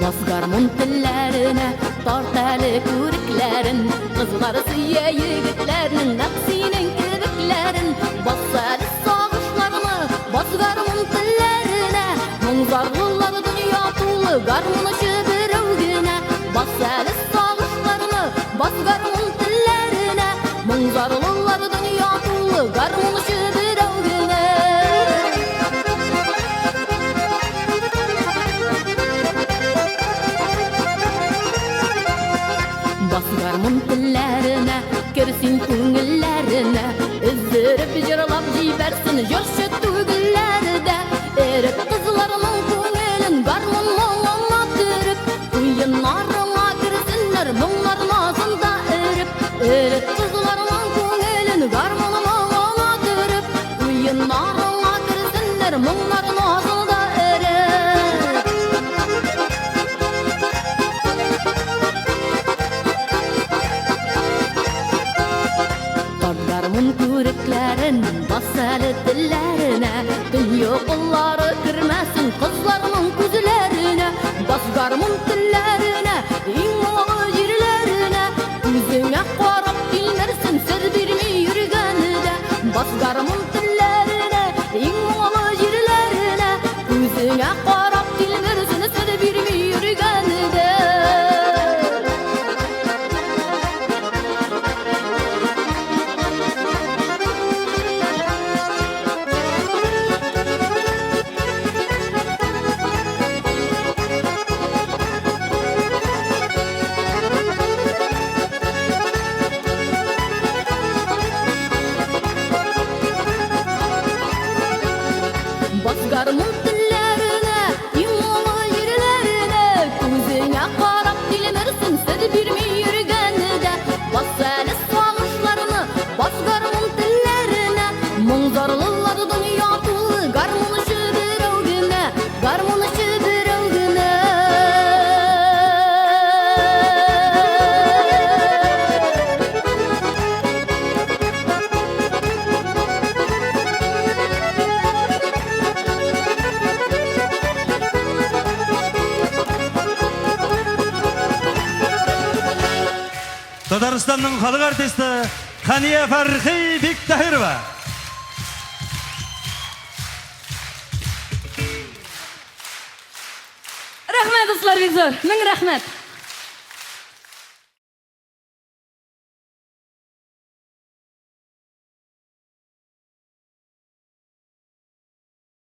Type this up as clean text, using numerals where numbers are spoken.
Basgarmun tellerine tartalı körüklerin, kızları siye yigitlerin, naqsinin kiriklerin. Bassalı sağışlarını basgarmun tellerine, munzarlılar dünya tulu garmını şıbırıvgine. Bassalı sağışlarını basgarmun tellerine, munzarlılar dünya tulu garmını şıbırıvgine. Basgarmun tellerine, kirsin köngüllerine, üzdürüp jırlap jibersin jırşı tügüllerde. Erip kızlarının köngülün garmun moğanlatırıp, uyunlarına kirsinler bunların ağzında erip. Erip kızlarının köngülün garmun moğanlatırıp, uyunlarına kirsinler bunların ağzında erip. Basgarmun körüklerin, basalı dillerine, dünya kolları kirmesin kızlarının gözlerine. Basgarmun dillerine, imalı yerlerine, yüzüne qarap dinlersin sır birmi yürgende. Basgarmun dillerine, imalı yerlerine, yüzüne qarap dinlersin sır birmi yürgende. Basgarmun tellerine, imalı yerlerine, gözüne qarap dilenirsin sır birmi yürgende. Bassalı sağışlarını basgarmun tellerine, munzarlılar dünya tulu garmını şıbırıvgine, garmını şıbırıvgine. Татарстанның халық артисті Қания Фархи Биктахирова. Рахмет, достар, бик зор. Мең рахмет.